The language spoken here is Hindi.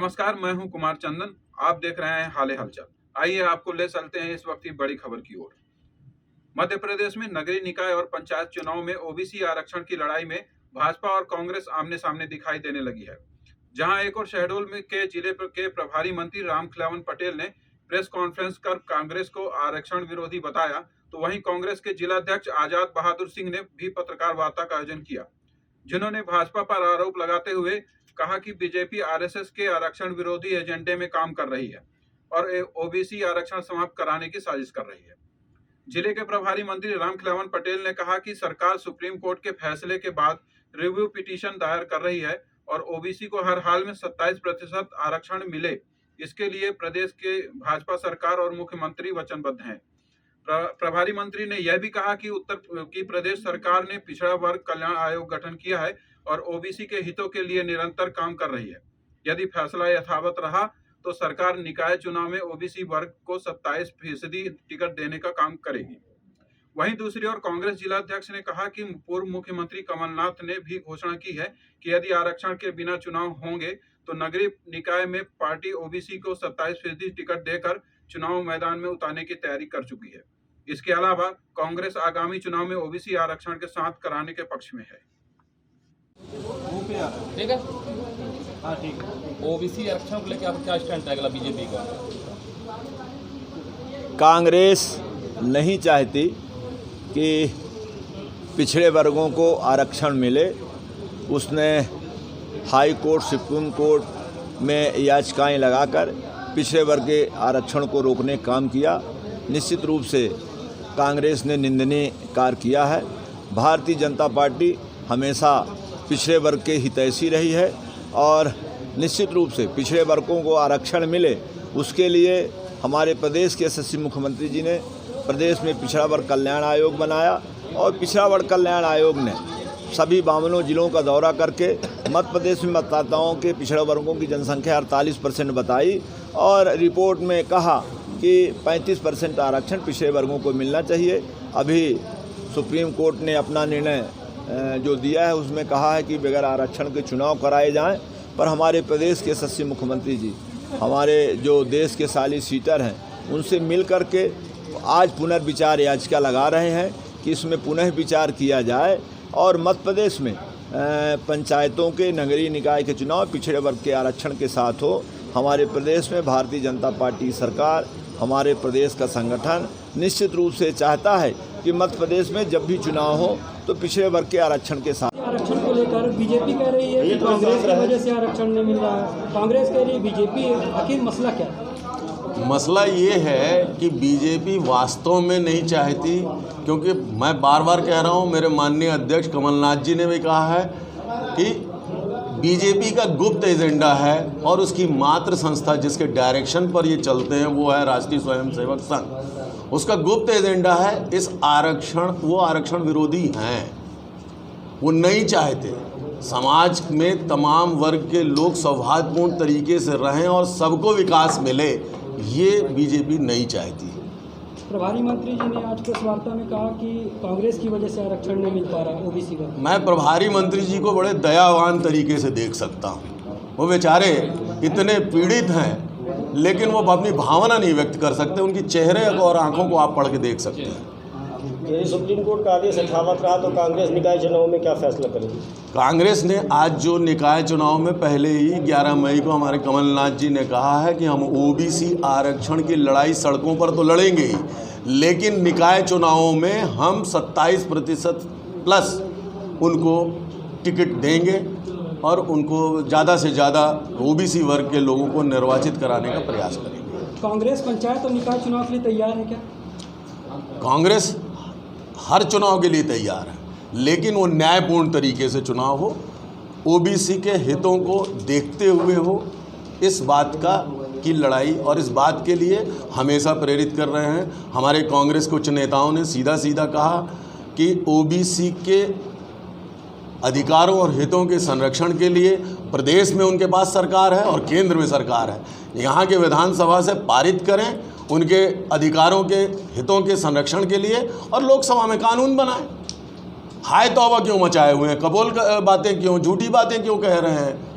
नमस्कार, मैं हूं कुमार चंदन। आप देख रहे हैं हाल हलचल। आइए आपको ले चलते हैं इस वक्त की बड़ी खबर की ओर। मध्य प्रदेश में नगरीय निकाय और पंचायत चुनाव में ओबीसी आरक्षण की लड़ाई में भाजपा और कांग्रेस आमने सामने दिखाई देने लगी है। जहां एक और शहडोल में के जिले के प्रभारी मंत्री रामखिलावन पटेल ने प्रेस कॉन्फ्रेंस कर कांग्रेस को आरक्षण विरोधी बताया, तो वहीं कांग्रेस के जिलाध्यक्ष आजाद बहादुर सिंह ने भी पत्रकार वार्ता का आयोजन किया, जिन्होंने भाजपा पर आरोप लगाते हुए कहा कि बीजेपी आरएसएस के आरक्षण विरोधी एजेंडे में काम कर रही है और ओबीसी आरक्षण समाप्त कराने की साजिश कर रही है। जिले के प्रभारी मंत्री रामखिलावन पटेल ने कहा कि सरकार सुप्रीम कोर्ट के फैसले के बाद रिव्यू पिटीशन दायर कर रही है और ओबीसी को हर हाल में 27% आरक्षण मिले, इसके लिए प्रदेश के भाजपा सरकार और मुख्यमंत्री वचनबद्ध हैं। प्रभारी मंत्री ने यह भी कहा कि उत्तर की प्रदेश सरकार ने पिछड़ा वर्ग कल्याण आयोग गठन किया है और ओबीसी के हितों के लिए निरंतर काम कर रही है। यदि फैसला यथावत रहा तो सरकार निकाय चुनाव में ओबीसी वर्ग को 27% टिकट देने का काम करेगी। वहीं दूसरी ओर कांग्रेस जिलाध्यक्ष ने कहा कि पूर्व मुख्यमंत्री कमलनाथ ने भी घोषणा की है कि यदि आरक्षण के बिना चुनाव होंगे तो नगरीय निकाय में पार्टी ओबीसी को 27% टिकट देकर चुनाव मैदान में उतारने की तैयारी कर चुकी है। इसके अलावा कांग्रेस आगामी चुनाव में ओबीसी आरक्षण के साथ कराने के पक्ष में है। ठीक है, हाँ ठीक है। ओबीसी आरक्षण को लेकर आप क्या स्टैंड रहेगा बीजेपी का? कांग्रेस नहीं चाहती कि पिछड़े वर्गों को आरक्षण मिले। उसने हाई कोर्ट, सुप्रीम कोर्ट में याचिकाएं लगाकर पिछड़े वर्ग के आरक्षण को रोकने का काम किया। निश्चित रूप से कांग्रेस ने निंदनीय कार्य किया है। भारतीय जनता पार्टी हमेशा पिछड़े वर्ग के हितैषी रही है और निश्चित रूप से पिछड़े वर्गों को आरक्षण मिले, उसके लिए हमारे प्रदेश के यशस्वी मुख्यमंत्री जी ने प्रदेश में पिछड़ा वर्ग कल्याण आयोग बनाया और पिछड़ा वर्ग कल्याण आयोग ने सभी 52 जिलों का दौरा करके मध्य प्रदेश में मतदाताओं के पिछड़े वर्गों की जनसंख्या 48% बताई और रिपोर्ट में कहा कि 35% आरक्षण पिछड़े वर्गों को मिलना चाहिए। अभी सुप्रीम कोर्ट ने अपना निर्णय जो दिया है उसमें कहा है कि बगैर आरक्षण के चुनाव कराए जाएं, पर हमारे प्रदेश के यशस्वी मुख्यमंत्री जी हमारे जो देश के सॉलिसिटर हैं उनसे मिल कर के आज पुनर्विचार याचिका लगा रहे हैं कि इसमें पुनः विचार किया जाए और मध्य प्रदेश में पंचायतों के नगरीय निकाय के चुनाव पिछड़े वर्ग के आरक्षण के साथ हो। हमारे प्रदेश में भारतीय जनता पार्टी सरकार, हमारे प्रदेश का संगठन निश्चित रूप से चाहता है कि मध्य प्रदेश में जब भी चुनाव हो तो पिछड़े वर्ग के आरक्षण के साथ। आरक्षण को लेकर बीजेपी कह रही है कि कांग्रेस की वजह से आरक्षण नहीं मिल रहा है, कांग्रेस कह रही है बीजेपी। आखिर मसला क्या है? मसला ये है कि बीजेपी वास्तव में नहीं चाहती, क्योंकि मैं बार बार कह रहा हूँ, मेरे माननीय अध्यक्ष कमलनाथ जी ने भी कहा है कि बीजेपी का गुप्त एजेंडा है और उसकी मात्र संस्था जिसके डायरेक्शन पर ये चलते हैं वो है राष्ट्रीय स्वयंसेवक संघ। उसका गुप्त एजेंडा है इस आरक्षण, वो आरक्षण विरोधी हैं, वो नहीं चाहते समाज में तमाम वर्ग के लोग सौहार्दपूर्ण तरीके से रहें और सबको विकास मिले, ये बीजेपी नहीं चाहती। प्रभारी मंत्री जी ने आज प्रेस वार्ता में कहा कि कांग्रेस की वजह से आरक्षण नहीं मिल पा रहा ओबीसी वर्ग। मैं प्रभारी मंत्री जी को बड़े दयावान तरीके से देख सकता हूँ। वो बेचारे इतने पीड़ित हैं लेकिन वो अपनी भावना नहीं व्यक्त कर सकते। उनकी चेहरे और आंखों को आप पढ़ के देख सकते हैं। यदि सुप्रीम कोर्ट का आदेश यथावत रहा तो कांग्रेस निकाय चुनाव में क्या फैसला करेगी? कांग्रेस ने आज जो निकाय चुनाव में पहले ही 11 मई को हमारे कमलनाथ जी ने कहा है कि हम ओबीसी आरक्षण की लड़ाई सड़कों पर तो लड़ेंगे ही, लेकिन निकाय चुनावों में हम 27% प्लस उनको टिकट देंगे और उनको ज़्यादा से ज़्यादा ओबीसी वर्ग के लोगों को निर्वाचित कराने का प्रयास करेंगे। कांग्रेस पंचायत और निकाय चुनाव के लिए तैयार है क्या? कांग्रेस हर चुनाव के लिए तैयार है, लेकिन वो न्यायपूर्ण तरीके से चुनाव हो, ओबीसी के हितों को देखते हुए हो, इस बात की लड़ाई और इस बात के लिए हमेशा प्रेरित कर रहे हैं। हमारे कांग्रेस के उच्च नेताओं ने सीधा सीधा कहा कि ओबीसी के अधिकारों और हितों के संरक्षण के लिए प्रदेश में उनके पास सरकार है और केंद्र में सरकार है। यहाँ के विधानसभा से पारित करें उनके अधिकारों के हितों के संरक्षण के लिए और लोकसभा में कानून बनाएं। हाय तौबा क्यों मचाए हुए हैं, कपोल बातें क्यों, झूठी बातें क्यों कह रहे हैं?